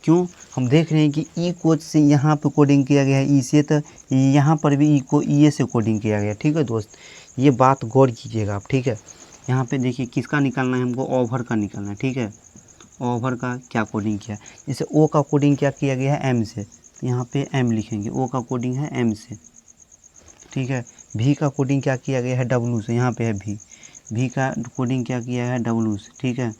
क्यों, हम देख रहे हैं कि ई को से यहाँ पे कोडिंग किया गया है ई से, तो यहाँ पर भी ई को ई से कोडिंग किया गया, ठीक है दोस्त, ये बात गौर कीजिएगा आप, ठीक है। यहाँ पे देखिए किसका निकालना है हमको, ओवर का निकालना है, ठीक है, ओवर का क्या कोडिंग किया, जैसे ओ का कोडिंग क्या किया गया है एम से, तो यहाँ पे एम लिखेंगे, ओ का कोडिंग है एम से, ठीक है। भी का कोडिंग क्या किया गया है डब्लू से, यहाँ पे है भी का कोडिंग क्या किया है डब्लू से, ठीक है।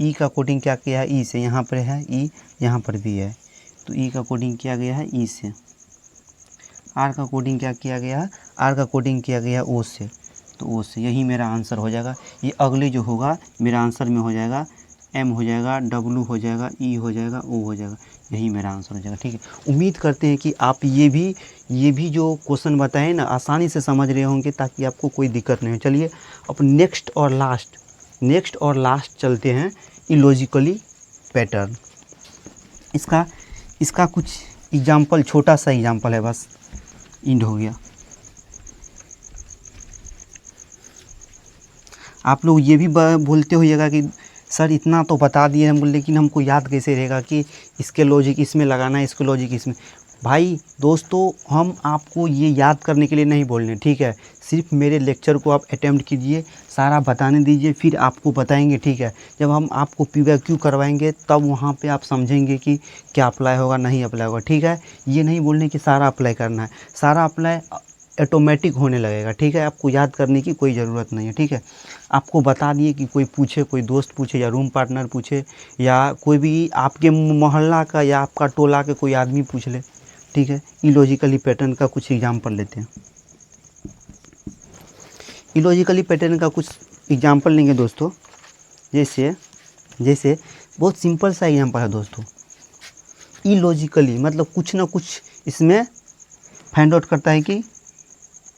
ई का कोडिंग क्या किया है ई से, यहाँ पर है ई, यहाँ पर भी है, तो ई का कोडिंग किया गया है ई से। आर का कोडिंग क्या किया गया है, आर का कोडिंग किया गया है ओ से, तो ओ से, यही मेरा आंसर हो जाएगा। ये अगले जो होगा मेरा आंसर में हो जाएगा, एम हो जाएगा, डब्लू हो जाएगा, ई हो जाएगा, ओ हो जाएगा, यही मेरा आंसर हो जाएगा, ठीक है। उम्मीद करते हैं कि आप ये भी जो क्वेश्चन बताए ना आसानी से समझ रहे होंगे, ताकि आपको कोई दिक्कत नहीं हो। चलिए अब नेक्स्ट और लास्ट चलते हैं, इलॉजिकली पैटर्न। इसका कुछ एग्जाम्पल, छोटा सा एग्जाम्पल है, बस इंड हो गया। आप लोग ये भी बोलते होइएगा कि सर इतना तो बता दिए हम, लेकिन हमको याद कैसे रहेगा कि इसके लॉजिक इसमें लगाना है, इसके लॉजिक इसमें। भाई दोस्तों, हम आपको ये याद करने के लिए नहीं बोल रहे, ठीक है, सिर्फ मेरे लेक्चर को आप अटेम्प्ट कीजिए, सारा बताने दीजिए, फिर आपको बताएंगे, ठीक है। जब हम आपको PYQ करवाएंगे तब वहाँ पे आप समझेंगे कि क्या अप्लाई होगा, नहीं अप्लाई होगा, ठीक है। ये नहीं बोलने कि सारा अप्लाई करना है, सारा अप्लाई ऑटोमेटिक होने लगेगा, ठीक है, आपको याद करने की कोई ज़रूरत नहीं है, ठीक है। आपको बता दिए कि कोई पूछे, कोई दोस्त पूछे या रूम पार्टनर पूछे या कोई भी आपके मोहल्ला का या आपका टोला के कोई आदमी पूछ ले, ठीक है। इलॉजिकली पैटर्न का कुछ एग्जाम्पल लेते हैं, इलॉजिकली पैटर्न का कुछ एग्जाम्पल लेंगे दोस्तों। जैसे बहुत सिंपल सा एग्जाम्पल है दोस्तों, इलॉजिकली मतलब कुछ ना कुछ इसमें फाइंड आउट करता है कि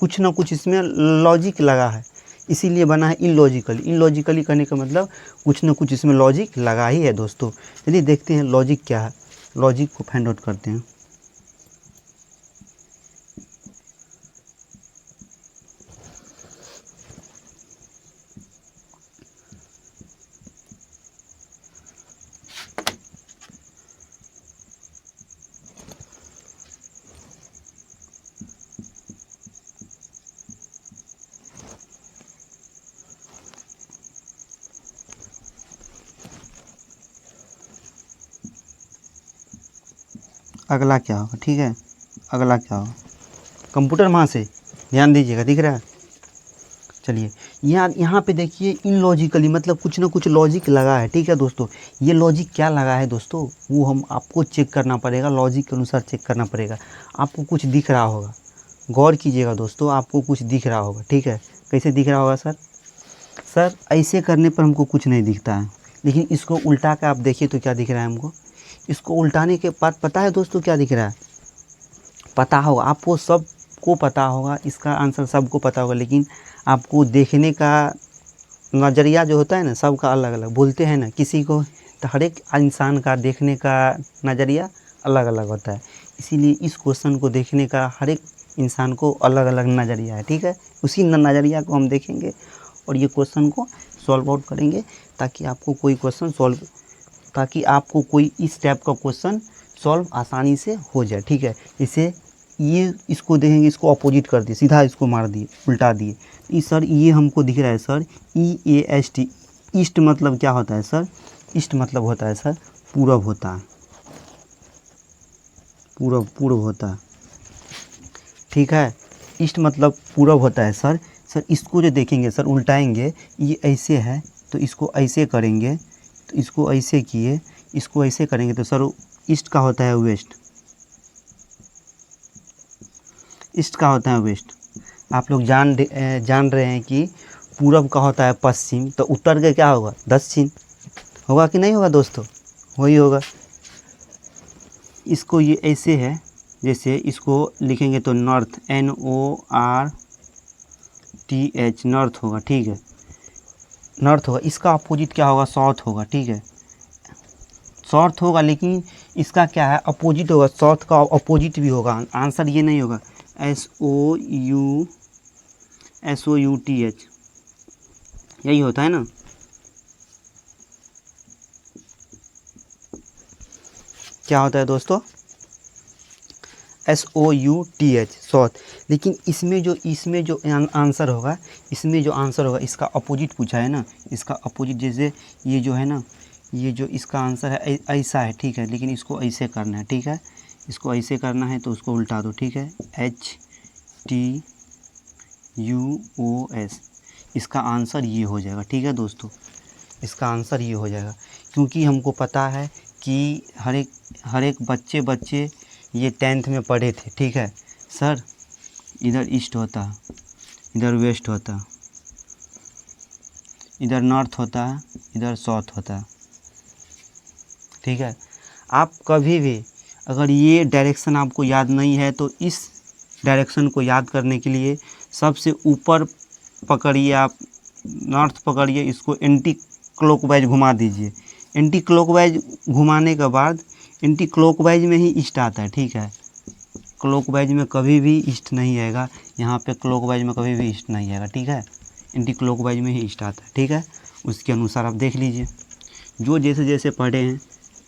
कुछ ना कुछ इसमें लॉजिक लगा है, इसीलिए बना है इलॉजिकली। इलॉजिकली करने का मतलब कुछ ना कुछ इसमें लॉजिक लगा ही है दोस्तों। चलिए देखते हैं लॉजिक क्या है, लॉजिक को फाइंड आउट करते हैं। अगला क्या होगा, ठीक है, अगला क्या होगा, कंप्यूटर वहाँ से ध्यान दीजिएगा, दिख रहा है। चलिए यहाँ पे देखिए, इलॉजिकली मतलब कुछ ना कुछ लॉजिक लगा है, ठीक है दोस्तों। ये लॉजिक क्या लगा है दोस्तों, वो हम आपको चेक करना पड़ेगा, लॉजिक के अनुसार चेक करना पड़ेगा। आपको कुछ दिख रहा होगा, गौर कीजिएगा दोस्तों, आपको कुछ दिख रहा होगा, ठीक है। कैसे दिख रहा होगा सर ऐसे करने पर हमको कुछ नहीं दिखता है, लेकिन इसको उल्टा कर आप देखिए तो क्या दिख रहा है हमको। इसको उल्टाने के बाद पता है दोस्तों क्या दिख रहा है, पता होगा आपको, सबको पता होगा, इसका आंसर सबको पता होगा, लेकिन आपको देखने का नज़रिया जो होता है ना सबका अलग अलग, बोलते हैं ना किसी को, तो हर एक इंसान का देखने का नज़रिया अलग अलग होता है, इसीलिए इस क्वेश्चन को देखने का हर एक इंसान को अलग अलग नज़रिया है, ठीक है। उसी नज़रिया को हम देखेंगे और ये क्वेश्चन को सॉल्व आउट करेंगे, ताकि आपको कोई इस टाइप का क्वेश्चन सॉल्व आसानी से हो जाए, ठीक है। जैसे ये इसको देखेंगे, इसको अपोजिट कर दिए, सीधा इसको मार दिए, उल्टा दिए, सर ये हमको दिख रहा है सर EAST, ईस्ट मतलब क्या होता है सर, ईस्ट मतलब होता है सर पूरब होता है, पूर्व होता है, ठीक है। ईस्ट मतलब पूरब होता है सर इसको जो देखेंगे सर उल्टाएंगे, ये ऐसे है तो इसको ऐसे करेंगे, तो इसको ऐसे किए, इसको ऐसे करेंगे तो सर ईस्ट का होता है वेस्ट, ईस्ट का होता है वेस्ट। आप लोग जान रहे हैं कि पूरब का होता है पश्चिम, तो उत्तर का क्या होगा? दक्षिण होगा कि नहीं होगा दोस्तों? वही होगा। इसको ये ऐसे है, जैसे इसको लिखेंगे तो नॉर्थ, NORTH नॉर्थ होगा, ठीक है, नॉर्थ होगा। इसका अपोजिट क्या होगा? साउथ होगा, ठीक है, साउथ होगा, लेकिन इसका क्या है? अपोजिट होगा। साउथ का अपोजिट भी होगा, आंसर ये नहीं होगा। SOUTH यही होता है ना। क्या होता है दोस्तों? SOUTH south. लेकिन इसमें जो आंसर होगा, इसका अपोजिट पूछा है ना, इसका अपोजिट। जैसे ये जो है ना, ये जो इसका आंसर है ऐसा है, ठीक है, लेकिन इसको ऐसे करना है, ठीक है, इसको ऐसे करना है तो उसको उल्टा दो, ठीक है, HTUOS। इसका आंसर ये हो जाएगा, ठीक है दोस्तों, इसका आंसर ये हो जाएगा। क्योंकि हमको पता है कि हर एक बच्चे ये 10th में पढ़े थे, ठीक है सर, इधर ईस्ट होता है, इधर वेस्ट होता है, इधर नॉर्थ होता है, इधर साउथ होता है, ठीक है। आप कभी भी अगर ये डायरेक्शन आपको याद नहीं है तो इस डायरेक्शन को याद करने के लिए सबसे ऊपर पकड़िए, आप नॉर्थ पकड़िए, इसको एंटी क्लॉकवाइज घुमा दीजिए। एंटी क्लॉकवाइज घुमाने के बाद एंटी क्लॉकवाइज में ही ईस्ट आता है, ठीक है, क्लॉकवाइज में कभी भी ईस्ट नहीं आएगा, यहाँ पे क्लॉकवाइज में कभी भी ईस्ट नहीं आएगा, ठीक है, एंटी क्लॉकवाइज में ही ईस्ट आता है, ठीक है। उसके अनुसार आप देख लीजिए, जो जैसे जैसे पढ़े हैं,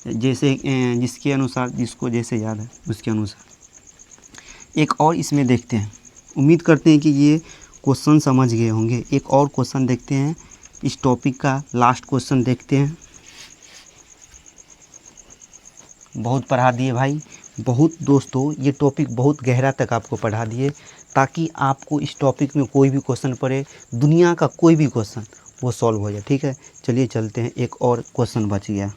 जैसे जिसके अनुसार, जिसको जैसे याद है उसके अनुसार। एक और इसमें देखते हैं, उम्मीद करते हैं कि ये क्वेश्चन समझ गए होंगे। एक और क्वेश्चन देखते हैं, इस टॉपिक का लास्ट क्वेश्चन देखते हैं। बहुत पढ़ा दिए भाई, बहुत दोस्तों, ये टॉपिक बहुत गहरा तक आपको पढ़ा दिए, ताकि आपको इस टॉपिक में कोई भी क्वेश्चन पड़े, दुनिया का कोई भी क्वेश्चन, वो सॉल्व हो जाए, ठीक है। चलिए चलते हैं, एक और क्वेश्चन बच गया।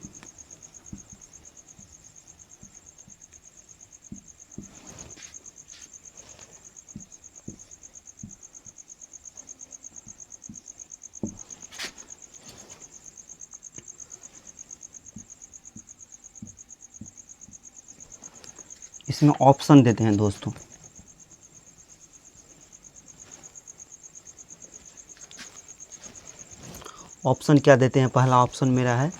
इसमें ऑप्शन देते हैं दोस्तों, ऑप्शन क्या देते हैं? पहला ऑप्शन मेरा है,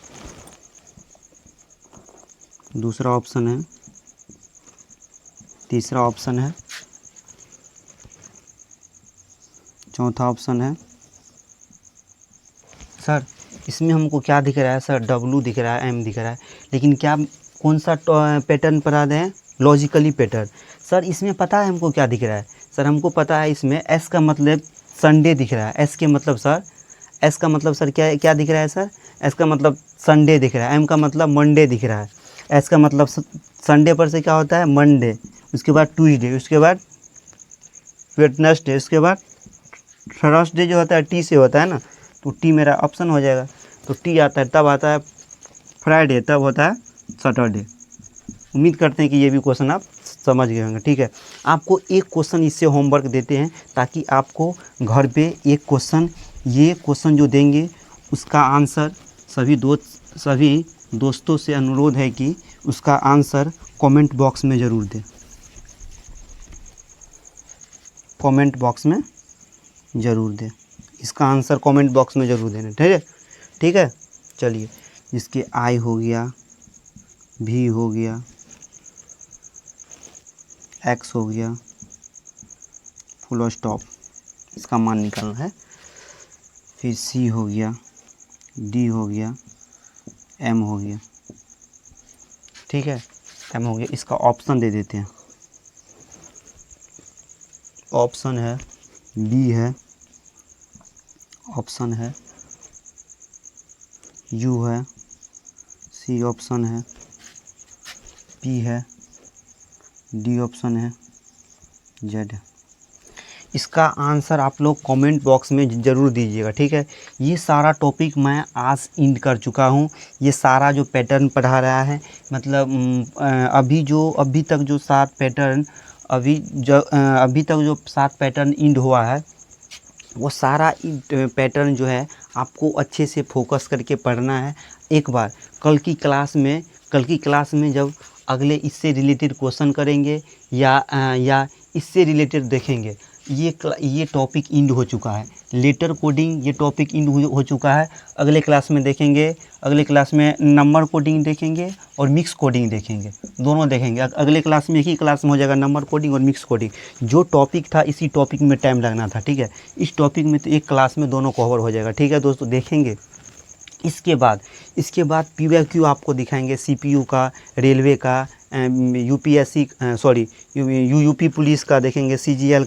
दूसरा ऑप्शन है, तीसरा ऑप्शन है, चौथा ऑप्शन है। सर इसमें हमको क्या दिख रहा है? सर W दिख रहा है, M दिख रहा है, लेकिन क्या कौन सा पैटर्न पढ़ा दें? Logically pattern. सर इसमें पता है हमको क्या दिख रहा है? सर हमको पता है, इसमें S का मतलब संडे दिख रहा है। S का मतलब सर क्या दिख रहा है सर? S का मतलब संडे दिख रहा है। M का मतलब मंडे दिख रहा है। S का मतलब संडे पर से क्या होता है? मंडे, उसके बाद ट्यूसडे, उसके बाद वेडनेसडे, उसके बाद थर्सडे जो होता है T से होता है ना, तो T मेरा ऑप्शन हो जाएगा। तो T आता है, तब आता है फ्राइडे, तब होता है सैटरडे। उम्मीद करते हैं कि ये भी क्वेश्चन आप समझ गए होंगे, ठीक है। आपको एक क्वेश्चन इससे होमवर्क देते हैं, ताकि आपको घर पे एक क्वेश्चन, ये क्वेश्चन जो देंगे उसका आंसर सभी दोस्तों से अनुरोध है कि उसका आंसर कमेंट बॉक्स में ज़रूर दें, कमेंट बॉक्स में ज़रूर दें, इसका आंसर कमेंट बॉक्स में ज़रूर देना, ठीक है। चलिए, जिसके I हो गया, V हो गया, X हो गया, फुल स्टॉप, इसका मान निकालना है। फिर C हो गया, D हो गया, M हो गया, ठीक है, M हो गया। इसका ऑप्शन दे देते हैं। ऑप्शन है B है, ऑप्शन है U है, C ऑप्शन है, P है, D ऑप्शन है, Z है। इसका आंसर आप लोग कमेंट बॉक्स में ज़रूर दीजिएगा, ठीक है। ये सारा टॉपिक मैं आज इंड कर चुका हूँ। ये सारा जो पैटर्न पढ़ा रहा है, मतलब अभी तक जो 7 पैटर्न अभी तक जो 7 पैटर्न इंड हुआ है वो सारा पैटर्न जो है आपको अच्छे से फोकस करके पढ़ना है। एक बार कल की क्लास में जब अगले इससे रिलेटेड क्वेश्चन करेंगे या इससे रिलेटेड देखेंगे, ये टॉपिक इंड हो चुका है। लेटर कोडिंग ये टॉपिक इंड हो चुका है। अगले क्लास में देखेंगे, अगले क्लास में नंबर कोडिंग देखेंगे और मिक्स कोडिंग देखेंगे, दोनों देखेंगे। अगले क्लास में एक ही क्लास में हो जाएगा नंबर कोडिंग और मिक्स कोडिंग। जो टॉपिक था इसी टॉपिक में टाइम लगना था, ठीक है। इस टॉपिक में तो एक क्लास में दोनों कवर हो जाएगा, ठीक है दोस्तों, देखेंगे। इसके बाद PYQ आपको दिखाएंगे, CPU का, रेलवे का, UPSC UP पुलिस का देखेंगे, CGL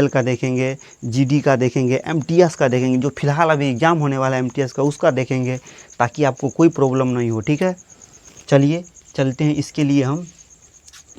का देखेंगे, GD का देखेंगे, MTS का देखेंगे। जो फिलहाल अभी एग्ज़ाम होने वाला है MTS का, उसका देखेंगे, ताकि आपको कोई प्रॉब्लम नहीं हो, ठीक है। चलिए चलते हैं। इसके लिए हम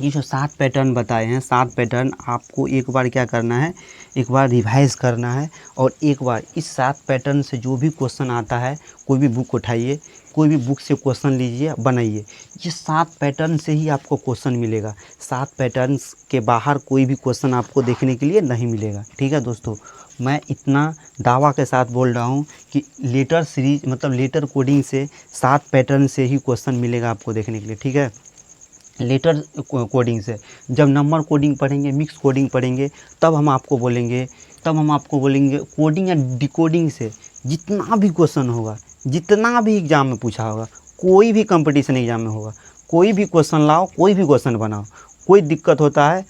ये जो 7 पैटर्न बताए हैं, 7 पैटर्न आपको एक बार क्या करना है, एक बार रिवाइज करना है। और एक बार इस 7 पैटर्न से जो भी क्वेश्चन आता है, कोई भी बुक उठाइए, कोई भी बुक से क्वेश्चन लीजिए, बनाइए। ये 7 पैटर्न से ही आपको क्वेश्चन मिलेगा। 7 पैटर्न के बाहर कोई भी क्वेश्चन आपको देखने के लिए नहीं मिलेगा, ठीक है दोस्तों। मैं इतना दावा के साथ बोल रहा हूँ कि लेटर सीरीज मतलब लेटर कोडिंग से 7 पैटर्न से ही क्वेश्चन मिलेगा आपको देखने के लिए, ठीक है। लेटर कोडिंग से जब नंबर कोडिंग पढ़ेंगे, मिक्स कोडिंग पढ़ेंगे, तब हम आपको बोलेंगे कोडिंग या डिकोडिंग से जितना भी क्वेश्चन होगा, जितना भी एग्ज़ाम में पूछा होगा, कोई भी कंपटीशन एग्ज़ाम में होगा, कोई भी क्वेश्चन लाओ, कोई भी क्वेश्चन बनाओ, कोई दिक्कत होता है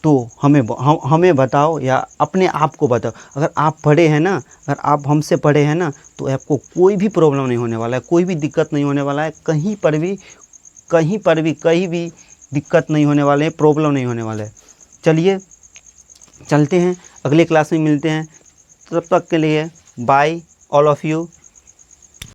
तो हमें बताओ या अपने आप को बताओ। अगर आप पढ़े हैं ना, अगर आप हमसे पढ़े हैं ना, तो आपको कोई भी प्रॉब्लम नहीं होने वाला है, कोई भी दिक्कत नहीं होने वाला है। कहीं भी दिक्कत नहीं होने वाले हैं, प्रॉब्लम नहीं होने वाला है। चलिए चलते हैं, अगले क्लास में मिलते हैं। तब तक के लिए बाय ऑल ऑफ़ यू।